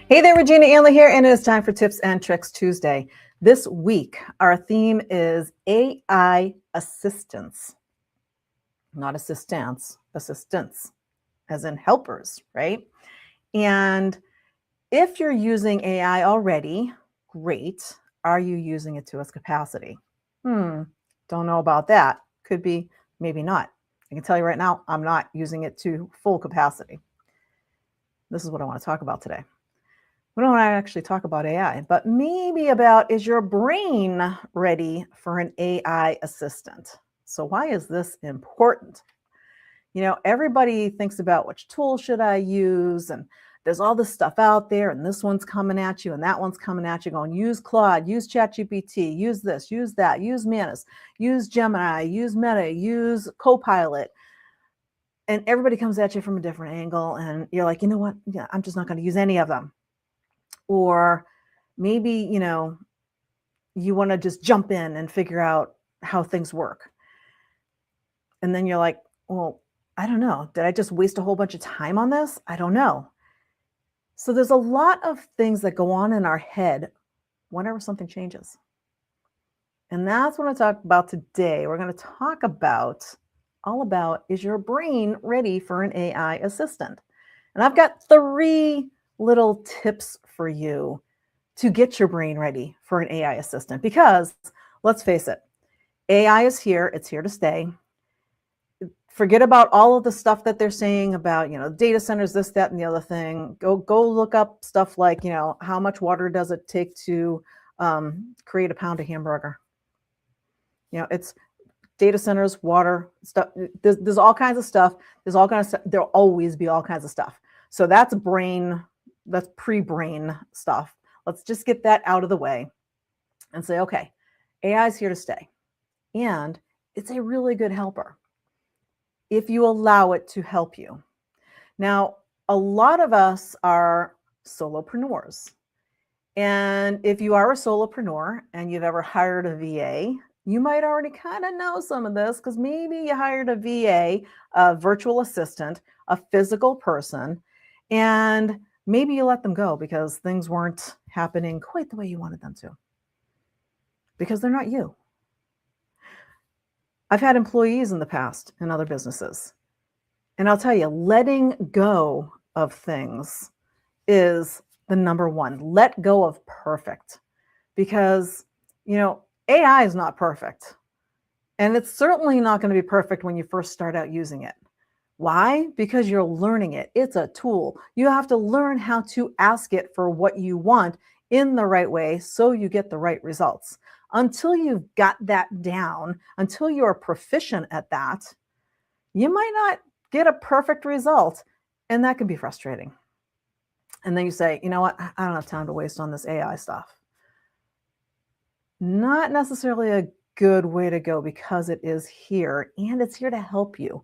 Hey there, Regina Anley here, and it is time for Tips and Tricks Tuesday. This week, our theme is AI assistance, not assistance, assistance, as in helpers, right? And if you're using AI already, great. Are you using it to its capacity? Don't know about that. Could be, maybe not. I can tell you right now, I'm not using it to full capacity. This is what I want to talk about today. We don't want to actually talk about AI, but maybe about, is your brain ready for an AI assistant? So why is this important? You know, everybody thinks about which tool should I use, and there's all this stuff out there, and this one's coming at you, and that one's coming at you, going, use Claude, use ChatGPT, use this, use that, use Manus, use Gemini, use Meta, use Copilot. And everybody comes at you from a different angle, and you're like, you know what? Yeah, I'm just not going to use any of them. Or maybe, you want to just jump in and figure out how things work. And then you're like, well, I don't know. Did I just waste a whole bunch of time on this? I don't know. So there's a lot of things that go on in our head whenever something changes. And that's what I talk about today. We're going to talk all about, is your brain ready for an AI assistant? And I've got 3 little tips for you to get your brain ready for an AI assistant, because let's face it, AI is here. It's here to stay. Forget about all of the stuff that they're saying about, data centers, this, that, and the other thing. Go look up stuff like, how much water does it take to create a pound of hamburger? It's data centers, water, stuff. There's all kinds of stuff. There'll always be all kinds of stuff. So that's pre-brain stuff. Let's just get that out of the way and say, okay, AI is here to stay. And it's a really good helper if you allow it to help you. Now, a lot of us are solopreneurs. And if you are a solopreneur and you've ever hired a VA, you might already kind of know some of this, because maybe you hired a VA, a virtual assistant, a physical person, and maybe you let them go because things weren't happening quite the way you wanted them to, because they're not you. I've had employees in the past in other businesses, and I'll tell you, letting go of things is the number one. Let go of perfect, because, AI is not perfect. And it's certainly not going to be perfect when you first start out using it. Why? Because you're learning it. It's a tool. You have to learn how to ask it for what you want in the right way so you get the right results. Until you've got that down, until you're proficient at that, you might not get a perfect result, and that can be frustrating. And then you say, you know what? I don't have time to waste on this AI stuff. Not necessarily a good way to go, because it is here and it's here to help you.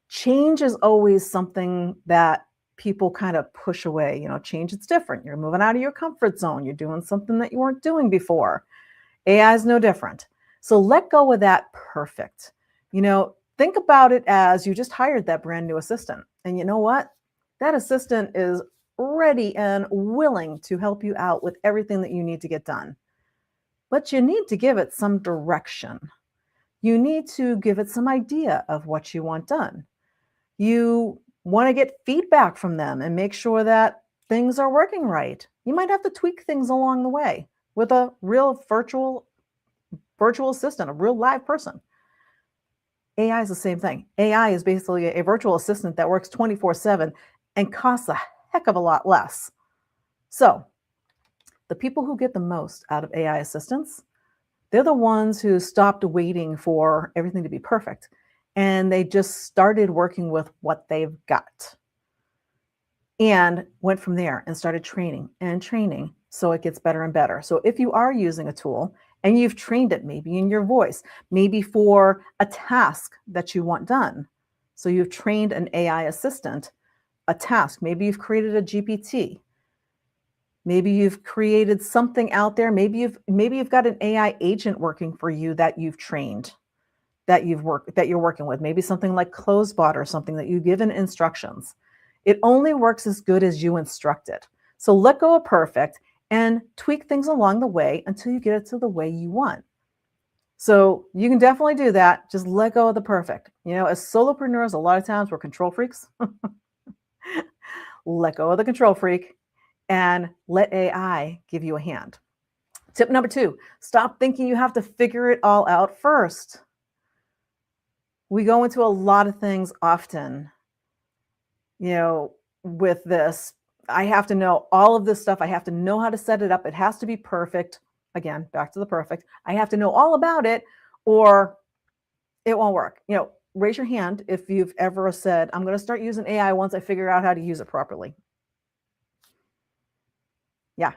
Change is always something that people kind of push away. Change, it's different. You're moving out of your comfort zone. You're doing something that you weren't doing before. AI is no different. So let go of that perfect. Think about it as you just hired that brand new assistant. And you know what? That assistant is ready and willing to help you out with everything that you need to get done. But you need to give it some direction. You need to give it some idea of what you want done. You want to get feedback from them and make sure that things are working right. You might have to tweak things along the way with a real virtual assistant, a real live person. AI is the same thing. AI is basically a virtual assistant that works 24/7 and costs a heck of a lot less. So the people who get the most out of AI assistants, they're the ones who stopped waiting for everything to be perfect, and they just started working with what they've got and went from there and started training so it gets better and better. So if you are using a tool and you've trained it, maybe in your voice, maybe for a task that you want done, so you've trained an AI assistant a task, maybe you've created a GPT, maybe you've created something out there, maybe you've got an AI agent working for you that you've trained, that you're working with, maybe something like CloseBot or something that you've given instructions. It only works as good as you instruct it. So let go of perfect and tweak things along the way until you get it to the way you want. So you can definitely do that. Just let go of the perfect. As solopreneurs, a lot of times we're control freaks. Let go of the control freak and let AI give you a hand. Tip number 2, stop thinking you have to figure it all out first. We go into a lot of things often, with this. I have to know all of this stuff. I have to know how to set it up. It has to be perfect. Again, back to the perfect. I have to know all about it or it won't work. Raise your hand if you've ever said, I'm going to start using AI once I figure out how to use it properly. Yeah.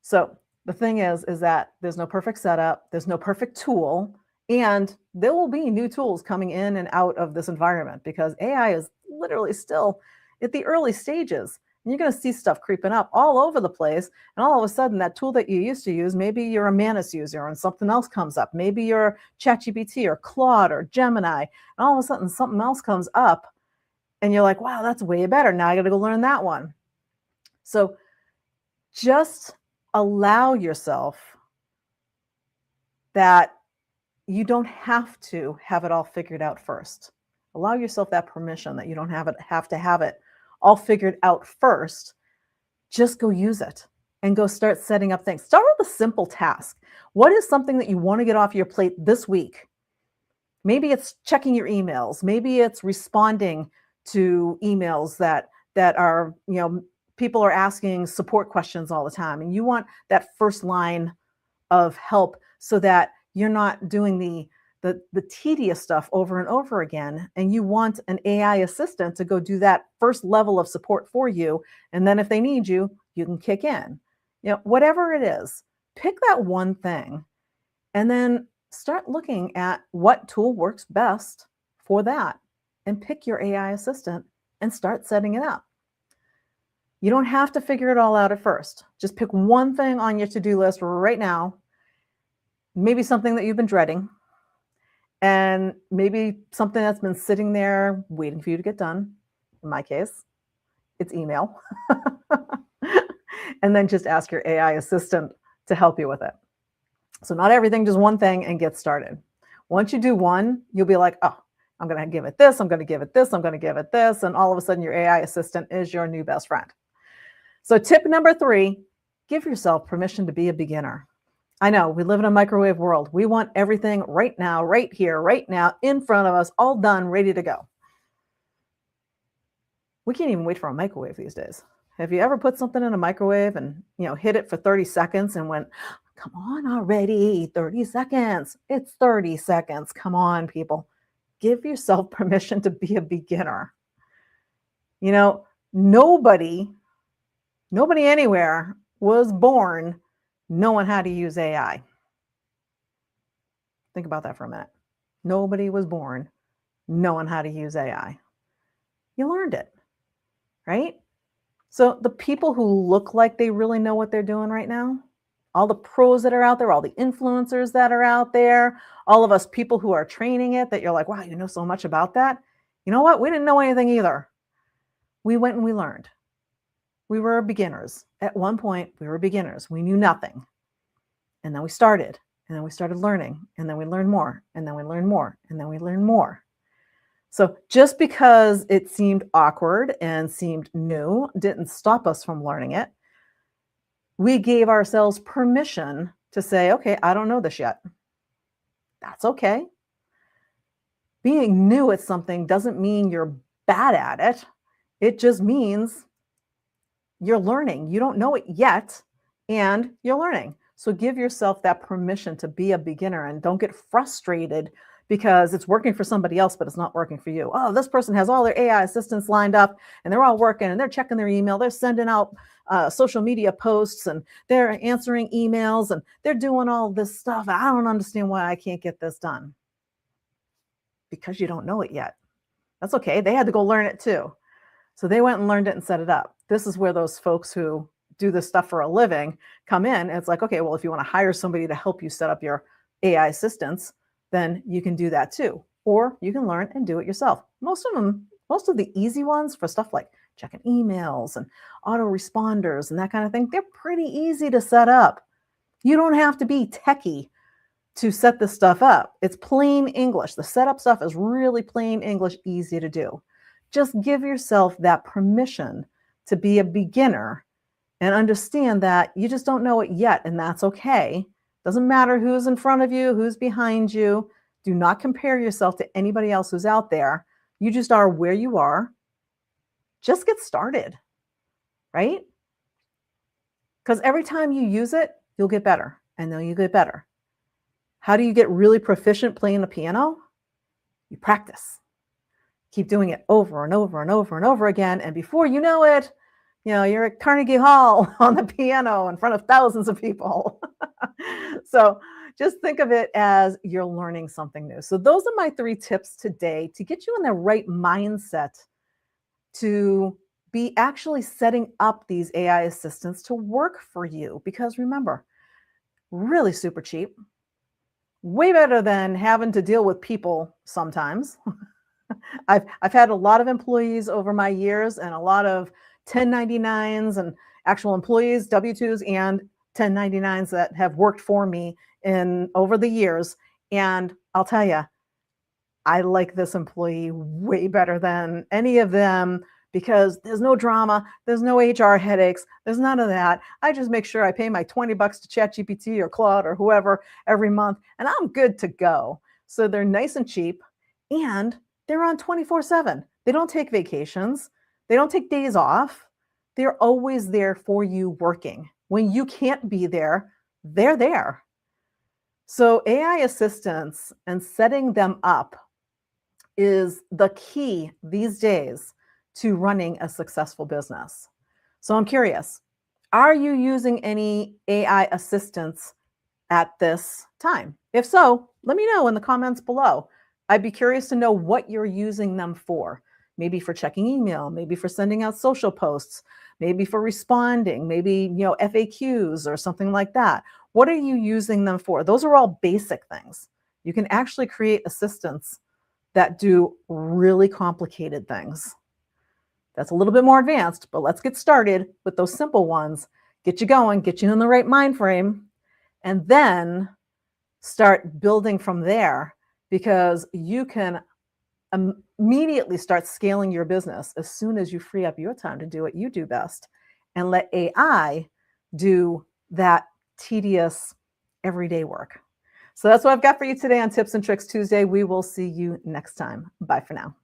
So the thing is that there's no perfect setup. There's no perfect tool. And there will be new tools coming in and out of this environment because AI is literally still at the early stages. And you're going to see stuff creeping up all over the place. And all of a sudden, that tool that you used to use, maybe you're a Manus user and something else comes up. Maybe you're ChatGPT or Claude or Gemini. And all of a sudden, something else comes up. And you're like, wow, that's way better. Now I got to go learn that one. So just allow yourself that you don't have to have it all figured out first. Allow yourself that permission that you don't have to have it all figured out first. Just go use it and go start setting up things. Start with a simple task. What is something that you want to get off your plate this week? Maybe it's checking your emails. Maybe it's responding to emails that are, people are asking support questions all the time. And you want that first line of help so that you're not doing the tedious stuff over and over again. And you want an AI assistant to go do that first level of support for you. And then if they need you, you can kick in. Whatever it is, pick that one thing and then start looking at what tool works best for that and pick your AI assistant and start setting it up. You don't have to figure it all out at first. Just pick one thing on your to-do list right now, maybe something that you've been dreading, and maybe something that's been sitting there waiting for you to get done. In my case, it's email. And then just ask your AI assistant to help you with it. So not everything, just one thing and get started. Once you do one, you'll be like, oh, I'm going to give it this, I'm going to give it this, I'm going to give it this. And all of a sudden your AI assistant is your new best friend. So tip number 3, give yourself permission to be a beginner. I know we live in a microwave world. We want everything right now, right here, right now, in front of us, all done, ready to go. We can't even wait for a microwave these days. Have you ever put something in a microwave and, hit it for 30 seconds and went, come on already, 30 seconds. It's 30 seconds. Come on, people. Give yourself permission to be a beginner. Nobody anywhere was born knowing how to use AI. Think about that for a minute. Nobody was born knowing how to use AI. You learned it, right? So the people who look like they really know what they're doing right now, all the pros that are out there, all the influencers that are out there, all of us people who are training it, that you're like, wow, you know so much about that. You know what? We didn't know anything either. We went and we learned. We were beginners. At one point, we were beginners. We knew nothing. And then we started. And then we started learning. And then we learned more. And then we learned more. And then we learned more. So just because it seemed awkward and seemed new didn't stop us from learning it. We gave ourselves permission to say, okay, I don't know this yet. That's okay. Being new at something doesn't mean you're bad at it. It just means you're learning. You don't know it yet, and you're learning. So give yourself that permission to be a beginner and don't get frustrated because it's working for somebody else, but it's not working for you. Oh, this person has all their AI assistants lined up and they're all working and they're checking their email. They're sending out social media posts and they're answering emails and they're doing all this stuff. I don't understand why I can't get this done. Because you don't know it yet. That's okay. They had to go learn it too. So they went and learned it and set it up. This is where those folks who do this stuff for a living come in. And it's like, okay, well, if you want to hire somebody to help you set up your AI assistants, then you can do that too. Or you can learn and do it yourself. Most of the easy ones for stuff like checking emails and autoresponders and that kind of thing, they're pretty easy to set up. You don't have to be techie to set this stuff up. It's plain English. The setup stuff is really plain English, easy to do. Just give yourself that permission to be a beginner and understand that you just don't know it yet, and that's okay. Doesn't matter who's in front of you, who's behind you. Do not compare yourself to anybody else who's out there. You just are where you are. Just get started, right? Because every time you use it, you'll get better, and then you get better. How do you get really proficient playing the piano? You practice. Keep doing it over and over and over and over again, and before you know it, you're at Carnegie Hall on the piano in front of thousands of people. So just think of it as you're learning something new. So those are my 3 tips today to get you in the right mindset to be actually setting up these AI assistants to work for you. Because remember, really super cheap, way better than having to deal with people sometimes. I've had a lot of employees over my years and a lot of 1099s and actual employees, W-2s and 1099s that have worked for me over the years. And I'll tell you, I like this employee way better than any of them because there's no drama, there's no HR headaches, there's none of that. I just make sure I pay my $20 to ChatGPT or Claude or whoever every month, and I'm good to go. So they're nice and cheap, and they're on 24/7. They don't take vacations. They don't take days off. They're always there for you working. When you can't be there, they're there. So AI assistants and setting them up is the key these days to running a successful business. So I'm curious, are you using any AI assistants at this time? If so, let me know in the comments below. I'd be curious to know what you're using them for. Maybe for checking email, maybe for sending out social posts, maybe for responding, maybe FAQs or something like that. What are you using them for? Those are all basic things. You can actually create assistants that do really complicated things. That's a little bit more advanced, but let's get started with those simple ones. Get you going, get you in the right mind frame, and then start building from there, because you can immediately start scaling your business as soon as you free up your time to do what you do best and let AI do that tedious everyday work. So that's what I've got for you today on Tips and Tricks Tuesday. We will see you next time. Bye for now.